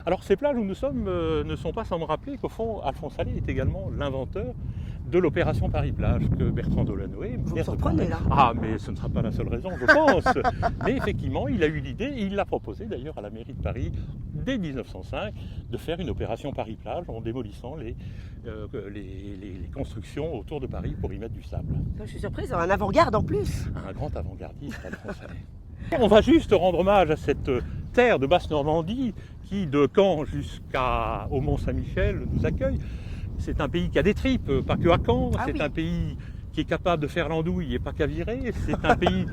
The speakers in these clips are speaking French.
Alors ces plages où nous sommes ne sont pas sans me rappeler qu'au fond, Alphonse Allais est également l'inventeur de l'opération Paris-Plage que Bertrand Delanoë... Vous me surprenez là. Ah, mais ce ne sera pas la seule raison, je pense. Mais effectivement, il a eu l'idée, et il l'a proposé d'ailleurs à la mairie de Paris, dès 1905, de faire une opération Paris-Plage en démolissant les constructions autour de Paris pour y mettre du sable. Je suis surprise, un avant-garde en plus. Un grand avant-gardiste, Alphonse Allais. On va juste rendre hommage à cette terre de Basse-Normandie qui, de Caen jusqu'au Mont-Saint-Michel, nous accueille. C'est un pays qui a des tripes, pas que à Caen. C'est un pays qui est capable de faire l'andouille et pas qu'à virer. C'est un pays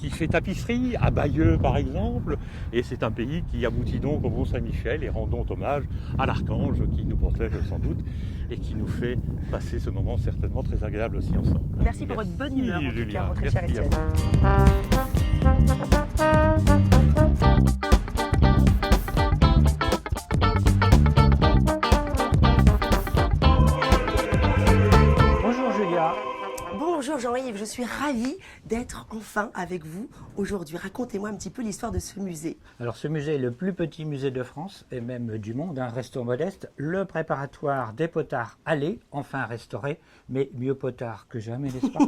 qui fait tapisserie, à Bayeux par exemple. Et c'est un pays qui aboutit donc au Mont-Saint-Michel et rendons hommage à l'archange qui nous protège sans doute et qui nous fait passer ce moment certainement très agréable aussi ensemble. Merci pour votre bonne humeur, en tout cas, mon très cher Étienne. Bonjour Jean-Yves, je suis ravie d'être enfin avec vous aujourd'hui. Racontez-moi un petit peu l'histoire de ce musée. Alors ce musée est le plus petit musée de France et même du monde, un resto modeste, le préparatoire des potards Allais, enfin restauré, mais mieux potard que jamais, n'est-ce pas?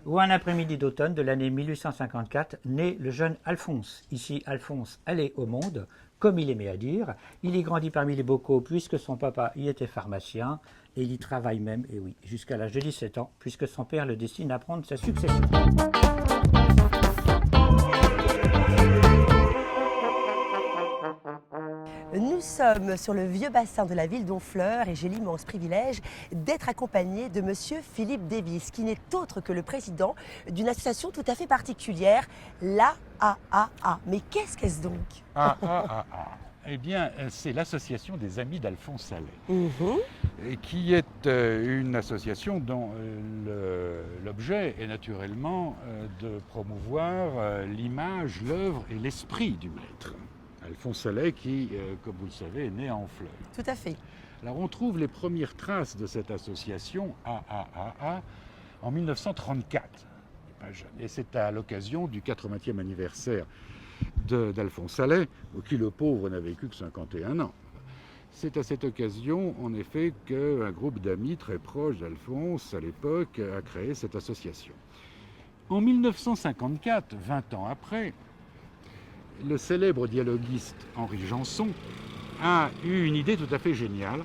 Ou un après-midi d'automne de l'année 1854, né le jeune Alphonse, ici Alphonse Allais au monde, comme il aimait à dire. Il y grandit parmi les bocaux puisque son papa y était pharmacien. Et il y travaille même, et oui, jusqu'à l'âge de 17 ans, puisque son père le destine à prendre sa succession. Nous sommes sur le vieux bassin de la ville d'Honfleur et j'ai l'immense privilège d'être accompagné de monsieur Philippe Davis, qui n'est autre que le président d'une association tout à fait particulière, l'AAAA. Mais qu'est-ce donc? AAAA. Eh bien, c'est l'association des amis d'Alphonse Allais, qui est une association dont l'objet est naturellement de promouvoir l'image, l'œuvre et l'esprit du maître. Alphonse Allais qui, comme vous le savez, est né à Honfleur. Tout à fait. Alors on trouve les premières traces de cette association AAAA en 1934. Et c'est à l'occasion du 80e anniversaire d'Alphonse Allais, qui le pauvre n'a vécu que 51 ans. C'est à cette occasion, en effet, qu'un groupe d'amis très proches d'Alphonse, à l'époque, a créé cette association. En 1954, 20 ans après, le célèbre dialoguiste Henri Janson a eu une idée tout à fait géniale,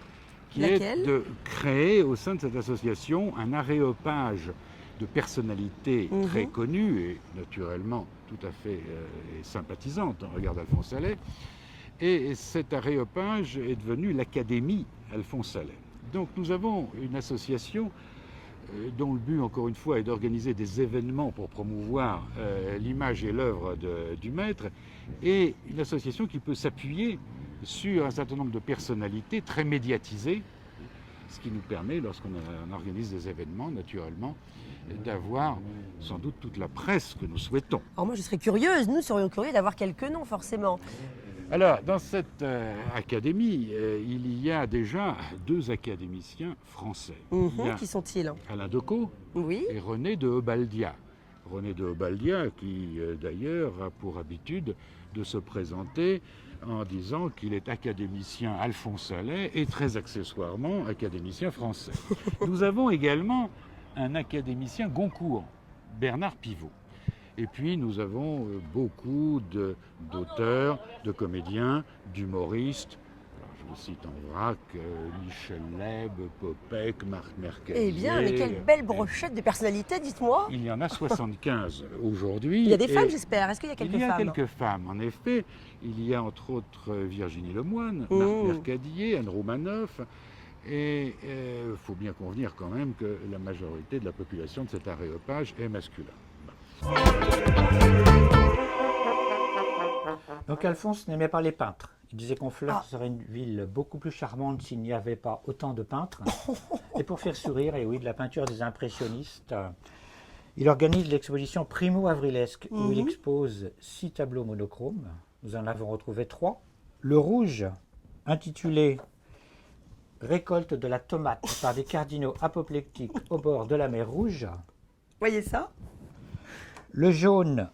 qui est de créer au sein de cette association un aréopage de personnalités très connues et naturellement tout à fait sympathisantes en regard d'Alphonse Allais. Et cet aréopage est devenu l'Académie Alphonse Allais. Donc nous avons une association dont le but, encore une fois, est d'organiser des événements pour promouvoir l'image et l'œuvre du maître, et une association qui peut s'appuyer sur un certain nombre de personnalités très médiatisées, ce qui nous permet, lorsqu'on organise des événements, naturellement, d'avoir sans doute toute la presse que nous souhaitons. Alors moi je serais curieuse, nous serions curieux d'avoir quelques noms forcément. Alors dans cette académie, il y a déjà 2 académiciens français. Qui sont-ils? Alain Decaux et René de Obaldia. René de Obaldia qui d'ailleurs a pour habitude de se présenter en disant qu'il est académicien Alphonse Allais et très accessoirement académicien français. Nous avons également un académicien Goncourt, Bernard Pivot. Et puis nous avons beaucoup d'auteurs, de comédiens, d'humoristes. Je vous cite en vrac Michel Leb, Popek, Marc Mercadier. Eh bien, mais quelle belle brochette de personnalités, dites-moi. Il y en a 75 aujourd'hui. Il y a des femmes, j'espère. Est-ce qu'il y a quelques femmes? Il y a quelques femmes, en effet. Il y a entre autres Virginie Lemoine, Marc Mercadier, Anne Romanoff. Et il faut bien convenir quand même que la majorité de la population de cet aréopage est masculin. Donc Alphonse n'aimait pas les peintres. Il disait qu'Honfleur serait une ville beaucoup plus charmante s'il n'y avait pas autant de peintres. Et pour faire sourire, et oui, de la peinture des impressionnistes, il organise l'exposition Primo Avrilesque, où il expose 6 tableaux monochromes. Nous en avons retrouvé 3. Le rouge, intitulé Récolte de la tomate par des cardinaux apoplectiques au bord de la mer Rouge. Voyez ça? Le jaune,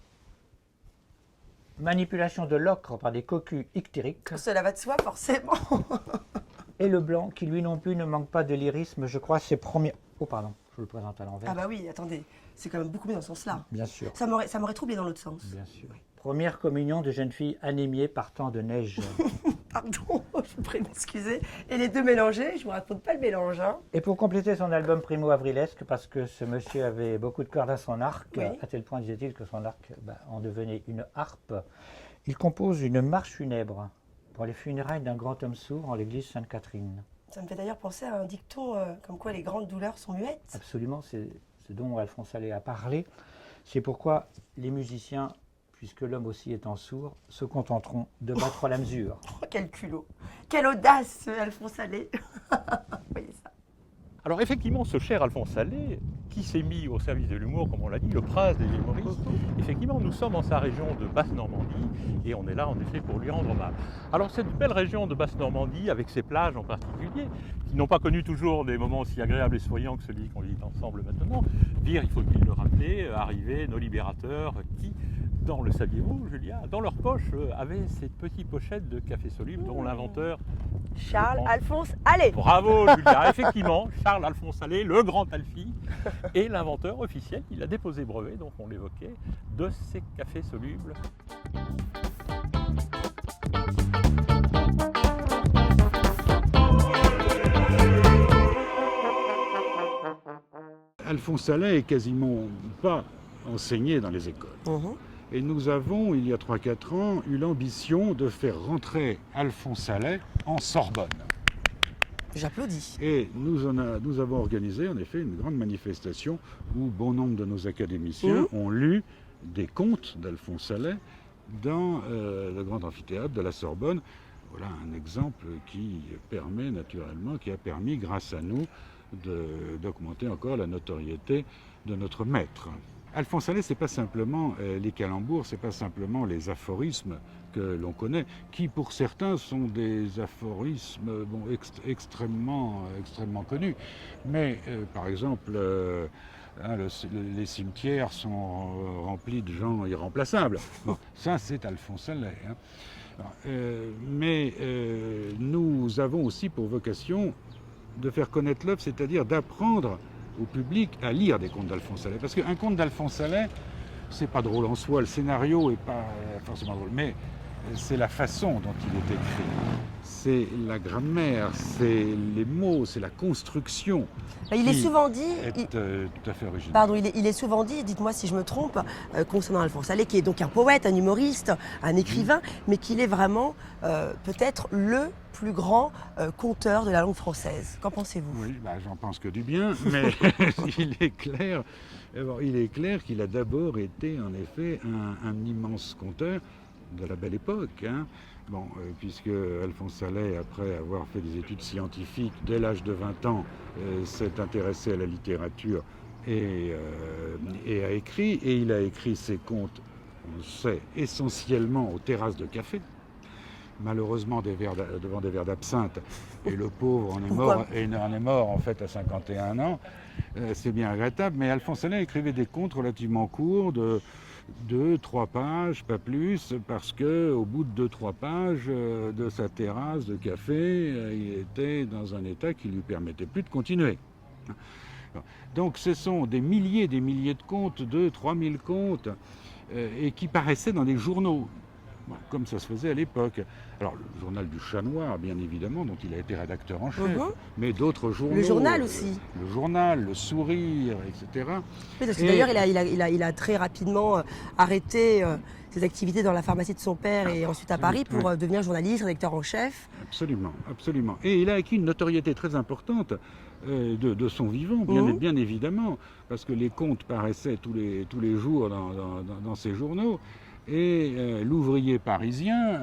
manipulation de l'ocre par des cocus ictériques, Cela va de soi, forcément. et le blanc, qui lui non plus ne manque pas de lyrisme, je crois, ses premiers... Oh pardon, je le présente à l'envers. Ah bah oui, attendez, c'est quand même beaucoup mieux dans ce sens-là. Bien sûr, Ça m'aurait troublé dans l'autre sens. bien sûr. Première communion de jeune fille anémiée partant de neige. Pardon, je vous prie de m'excuser. Et les deux mélangés, je vous raconte pas le mélange. Hein. Et pour compléter son album primo-avrilesque, parce que ce monsieur avait beaucoup de cordes à son arc, Oui. à tel point, disait-il, que son arc en devenait une harpe, il compose une marche funèbre pour les funérailles d'un grand homme sourd en l'église Sainte-Catherine. Ça me fait d'ailleurs penser à un dicton comme quoi les grandes douleurs sont muettes. Absolument, c'est ce dont Alphonse Allais a parlé. C'est pourquoi les musiciens, puisque l'homme aussi étant sourd, se contenteront de battre la mesure. Oh, quel culot. Quelle audace, ce Alphonse Allais. Voyez ça. Alors effectivement, ce cher Alphonse Allais, qui s'est mis au service de l'humour, comme on l'a dit, le prince des humoristes, effectivement, nous sommes en sa région de Basse-Normandie et on est là en effet pour lui rendre hommage. Alors cette belle région de Basse-Normandie, avec ses plages en particulier, qui n'ont pas connu toujours des moments aussi agréables et souriants que celui qu'on vit ensemble maintenant, virent, il faut-il le rappeler, arriver nos libérateurs qui, le saviez-vous, Julia, dans leur poche avaient ces petites pochettes de café soluble dont l'inventeur... Charles Alphonse Allais. Bravo Julia, effectivement, Charles Alphonse Allais, le grand Alphie, est l'inventeur officiel, il a déposé brevet, donc on l'évoquait, de ces cafés solubles. Alphonse Allais est quasiment pas enseigné dans les écoles. Et nous avons, il y a 3-4 ans, eu l'ambition de faire rentrer Alphonse Allais en Sorbonne. J'applaudis. Et nous avons organisé en effet une grande manifestation où bon nombre de nos académiciens ont lu des contes d'Alphonse Allais dans le grand amphithéâtre de la Sorbonne. Voilà un exemple qui a permis, grâce à nous, d'augmenter encore la notoriété de notre maître. Alphonse Allais, ce n'est pas simplement les calembours, ce n'est pas simplement les aphorismes que l'on connaît, qui pour certains sont des aphorismes extrêmement connus. Mais par exemple, les cimetières sont remplis de gens irremplaçables. Bon, ça, c'est Alphonse Allais. Mais nous avons aussi pour vocation de faire connaître l'œuvre, c'est-à-dire d'apprendre au public à lire des contes d'Alphonse Allais. Parce qu'un conte d'Alphonse Allais, c'est pas drôle en soi, le scénario n'est pas forcément drôle, mais c'est la façon dont il est écrit. C'est la grammaire, c'est les mots, c'est la construction. Il est souvent dit... tout à fait original. Pardon, il est souvent dit, dites-moi si je me trompe, concernant Alphonse Allais, qui est donc un poète, un humoriste, un écrivain, mais qu'il est vraiment peut-être le plus grand conteur de la langue française. Qu'en pensez-vous? Oui, j'en pense que du bien, mais il est clair qu'il a d'abord été en effet un immense conteur de la belle époque. Puisque Alphonse Allais, après avoir fait des études scientifiques dès l'âge de 20 ans, s'est intéressé à la littérature et a écrit. Et il a écrit ses contes, on le sait, essentiellement aux terrasses de café. Malheureusement devant des verres d'absinthe. Et le pauvre en est mort en fait à 51 ans. C'est bien regrettable. Mais Alphonse Allais écrivait des contes relativement courts de 2-3 pages, pas plus, parce qu'au bout de 2-3 pages de sa terrasse de café, il était dans un état qui ne lui permettait plus de continuer. Donc ce sont des milliers de contes, 2-3 000 contes, et qui paraissaient dans des journaux, comme ça se faisait à l'époque. Alors le journal du Chat Noir, bien évidemment, dont il a été rédacteur en chef, mais d'autres journaux. Le journal aussi. Le journal, le Sourire, etc. Oui, parce que d'ailleurs, il a très rapidement arrêté ses activités dans la pharmacie de son père et ensuite à Paris pour devenir journaliste, rédacteur en chef. Absolument, absolument. Et il a acquis une notoriété très importante de son vivant, bien évidemment, parce que les contes paraissaient tous les jours dans ces journaux. Et l'ouvrier parisien,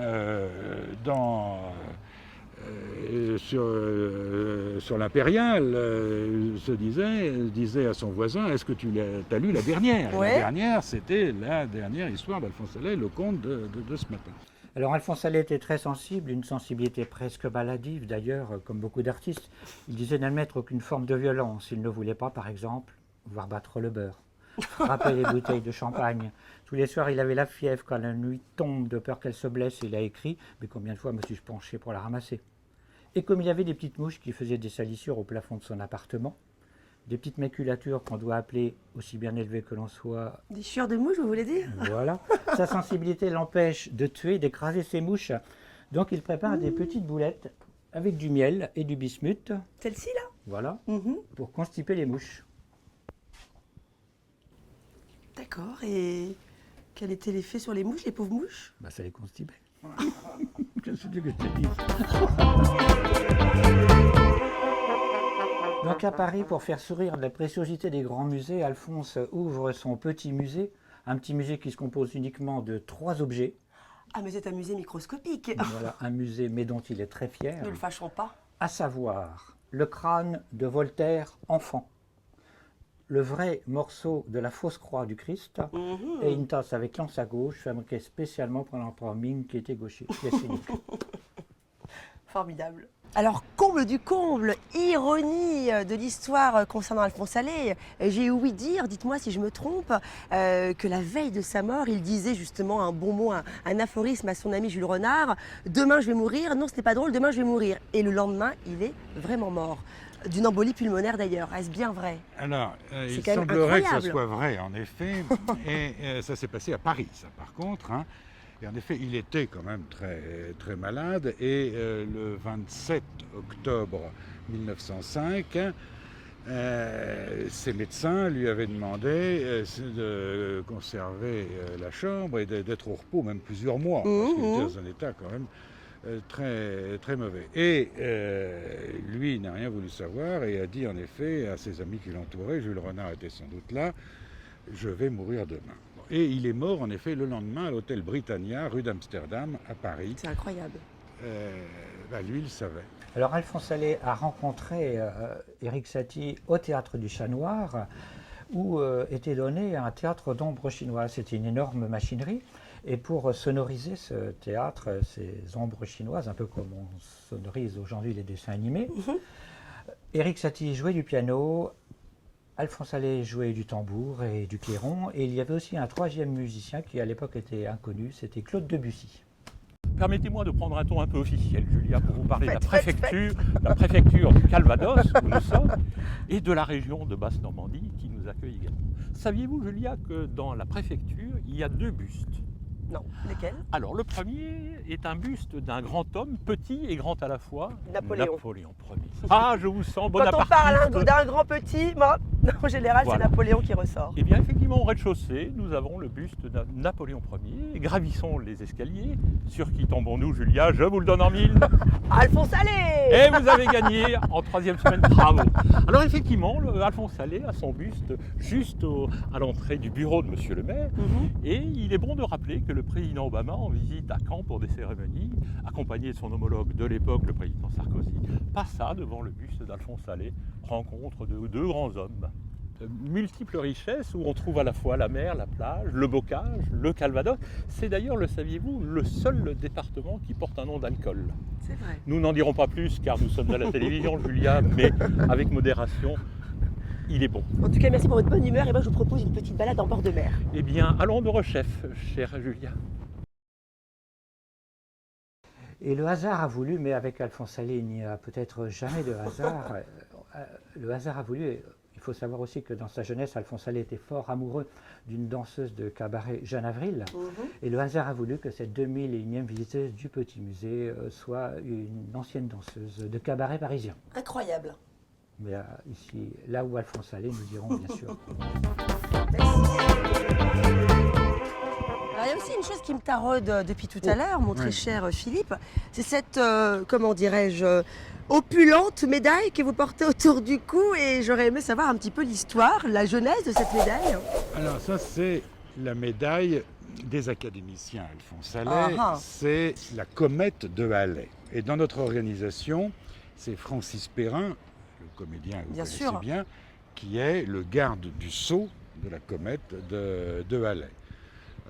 sur l'Impériale, disait à son voisin, est-ce que tu as lu la dernière? La dernière, c'était la dernière histoire d'Alphonse Allais, le conte de ce matin. Alors Alphonse Allais était très sensible, une sensibilité presque maladive d'ailleurs, comme beaucoup d'artistes. Il disait n'admettre aucune forme de violence. Il ne voulait pas, par exemple, voir battre le beurre. frappait les bouteilles de champagne. Tous les soirs, il avait la fièvre quand la nuit tombe, de peur qu'elle se blesse. Il a écrit, mais combien de fois me suis-je penché pour la ramasser? Et comme il y avait des petites mouches qui faisaient des salissures au plafond de son appartement, des petites maculatures qu'on doit appeler aussi bien élevées que l'on soit, Des chieurs de mouches, vous voulez dire? voilà, sa sensibilité l'empêche de tuer, d'écraser ces mouches. Donc il prépare des petites boulettes avec du miel et du bismuth, Celle-ci, là? voilà, Mhm. pour constiper les mouches. D'accord, et quel était l'effet sur les mouches, les pauvres mouches? Bah, ça les constipait. Qu'est-ce que je te dis? Donc à Paris, pour faire sourire de la préciosité des grands musées, Alphonse ouvre son petit musée, un petit musée qui se compose uniquement de 3 objets. Ah, mais c'est un musée microscopique. Voilà, un musée, mais dont il est très fier, Ne le fâchons pas. à savoir le crâne de Voltaire enfant, le vrai morceau de la fausse croix du Christ et une tasse avec l'anse à gauche fabriquée spécialement pour l'empereur Ming qui était gaucher. Qui est cynique. Formidable. Alors, comble du comble, ironie de l'histoire concernant Alphonse Allais. J'ai ouï dire, dites-moi si je me trompe, que la veille de sa mort, il disait justement un bon mot, un aphorisme à son ami Jules Renard. Demain, je vais mourir. Non, ce n'est pas drôle, demain, je vais mourir. Et le lendemain, il est vraiment mort. D'une embolie pulmonaire d'ailleurs. Est-ce bien vrai? Alors, il quand même semblerait que ça incroyable. soit vrai, en effet. Et ça s'est passé à Paris, ça, par contre. Hein. Et en effet, il était quand même très, très malade. Et le 27 octobre 1905, ses médecins lui avaient demandé de conserver la chambre et d'être au repos, même plusieurs mois, parce qu'il était dans un état quand même très, très mauvais. Et lui, il n'a rien voulu savoir et a dit en effet à ses amis qui l'entouraient, Jules Renard était sans doute là, je vais mourir demain. Et il est mort en effet le lendemain à l'hôtel Britannia, rue d'Amsterdam, à Paris. C'est incroyable. Lui, il savait. Alors Alphonse Allais a rencontré Éric Satie au théâtre du Chat Noir, où était donné un théâtre d'ombre chinoise. C'était une énorme machinerie. Et pour sonoriser ce théâtre, ces ombres chinoises, un peu comme on sonorise aujourd'hui les dessins animés, Éric Satie jouait du piano, Alphonse Allais jouait du tambour et du clairon, et il y avait aussi un troisième musicien qui à l'époque était inconnu, c'était Claude Debussy. Permettez-moi de prendre un ton un peu officiel, Julia, pour vous parler de la préfecture du Calvados, où nous sommes, et de la région de Basse-Normandie qui nous accueille également. Saviez-vous, Julia, que dans la préfecture, il y a 2 bustes? Non, lesquels? Alors, le premier est un buste d'un grand homme, petit et grand à la fois. Napoléon. Napoléon Ier. Ah, je vous sens Quand on bonapartiste. parle d'un grand petit, moi, en général, Voilà. c'est Napoléon qui ressort. Eh bien, effectivement, au rez-de-chaussée, nous avons le buste de Napoléon Ier. Gravissons les escaliers. Sur qui tombons-nous, Julia? Je vous le donne en 1000. Alphonse Allais! Et vous avez gagné en 3e semaine, bravo. Alors effectivement, Alphonse Allais a son buste juste à l'entrée du bureau de Monsieur le maire. Et il est bon de rappeler que le président Obama, en visite à Caen pour des cérémonies, accompagné de son homologue de l'époque, le président Sarkozy, passa devant le buste d'Alphonse Allais, rencontre de 2 grands hommes. Multiples richesses où on trouve à la fois la mer, la plage, le bocage, le Calvados. C'est d'ailleurs, le saviez-vous, le seul département qui porte un nom d'alcool. C'est vrai. Nous n'en dirons pas plus car nous sommes à la télévision, Julia, mais avec modération, il est bon. En tout cas, merci pour votre bonne humeur et moi je vous propose une petite balade en bord de mer. Eh bien, allons de rechef, chère Julia. Et le hasard a voulu, mais avec Alphonse Allais, il n'y a peut-être jamais de hasard. Le hasard a voulu. Il faut savoir aussi que dans sa jeunesse, Alphonse Allais était fort amoureux d'une danseuse de cabaret, Jeanne Avril. Et le hasard a voulu que cette 2001e visiteuse du Petit Musée soit une ancienne danseuse de cabaret parisien. Incroyable. Mais ici, là où Alphonse Allais, nous irons bien sûr. Alors, il y a aussi une chose qui me taraude depuis tout à l'heure, mon très cher Philippe, c'est cette, comment dirais-je, opulente médaille que vous portez autour du cou et j'aurais aimé savoir un petit peu l'histoire, la genèse de cette médaille. Alors ça, c'est la médaille des académiciens Alphonse Allais, c'est la comète de Halley. Et dans notre organisation, c'est Francis Perrin, le comédien que vous connaissez bien, qui est le garde du sceau de la comète de Halley.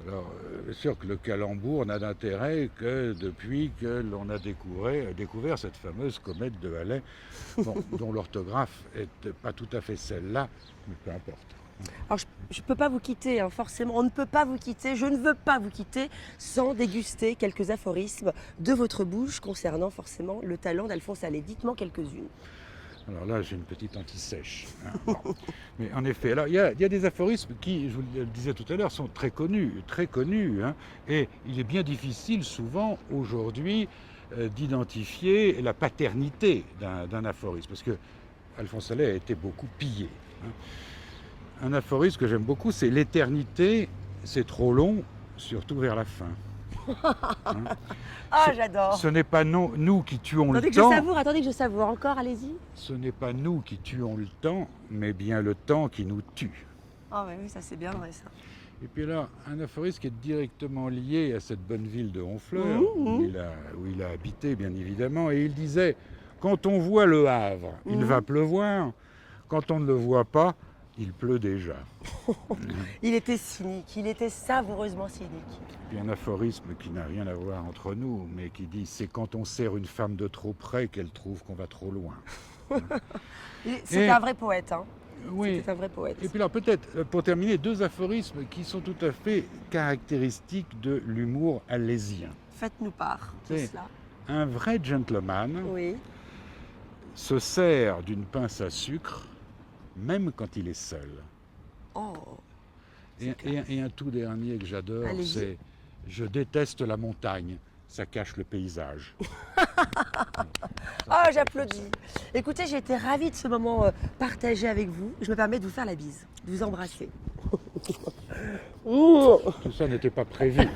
Alors, bien sûr que le calembour n'a d'intérêt que depuis que l'on a découvert cette fameuse comète de Halley, dont l'orthographe n'est pas tout à fait celle-là, mais peu importe. Alors je ne peux pas vous quitter, hein, forcément, on ne peut pas vous quitter, je ne veux pas vous quitter sans déguster quelques aphorismes de votre bouche concernant forcément le talent d'Alphonse Allais. Dites-moi quelques-unes. Alors là, j'ai une petite anti-sèche. Hein. Bon. Mais en effet, alors, il y a des aphorismes qui, je vous le disais tout à l'heure, sont très connus. Hein, et il est bien difficile souvent aujourd'hui d'identifier la paternité d'un aphorisme. Parce que Alphonse Allais a été beaucoup pillé. Hein. Un aphorisme que j'aime beaucoup, c'est « l'éternité, c'est trop long, surtout vers la fin ». Hein. Ah, j'adore. Ce n'est pas nous qui tuons Attendez le que temps. attendez que je savoure. Encore, allez-y. Ce n'est pas nous qui tuons le temps, mais bien le temps qui nous tue. Ah oui, ça c'est bien vrai ça. Et puis là, un aphorisme qui est directement lié à cette bonne ville de Honfleur, où il a habité bien évidemment, et il disait « Quand on voit le Havre, il va pleuvoir, quand on ne le voit pas, il pleut déjà. » Il était cynique, il était savoureusement cynique. Puis un aphorisme qui n'a rien à voir entre nous, mais qui dit « C'est quand on serre une femme de trop près qu'elle trouve qu'on va trop loin. » C'est un vrai poète, hein. Oui. C'est un vrai poète. Et puis alors peut-être, pour terminer, deux aphorismes qui sont tout à fait caractéristiques de l'humour alaisien. Faites-nous part de C'est- cela. Un vrai gentleman Oui. se sert d'une pince à sucre, même quand il est seul. Oh. Et un tout dernier que j'adore, Allez-y. c'est « Je déteste la montagne, ça cache le paysage. » Oh, j'applaudis. Écoutez, j'ai été ravie de ce moment partagé avec vous. Je me permets de vous faire la bise, de vous embrasser. Tout ça n'était pas prévu.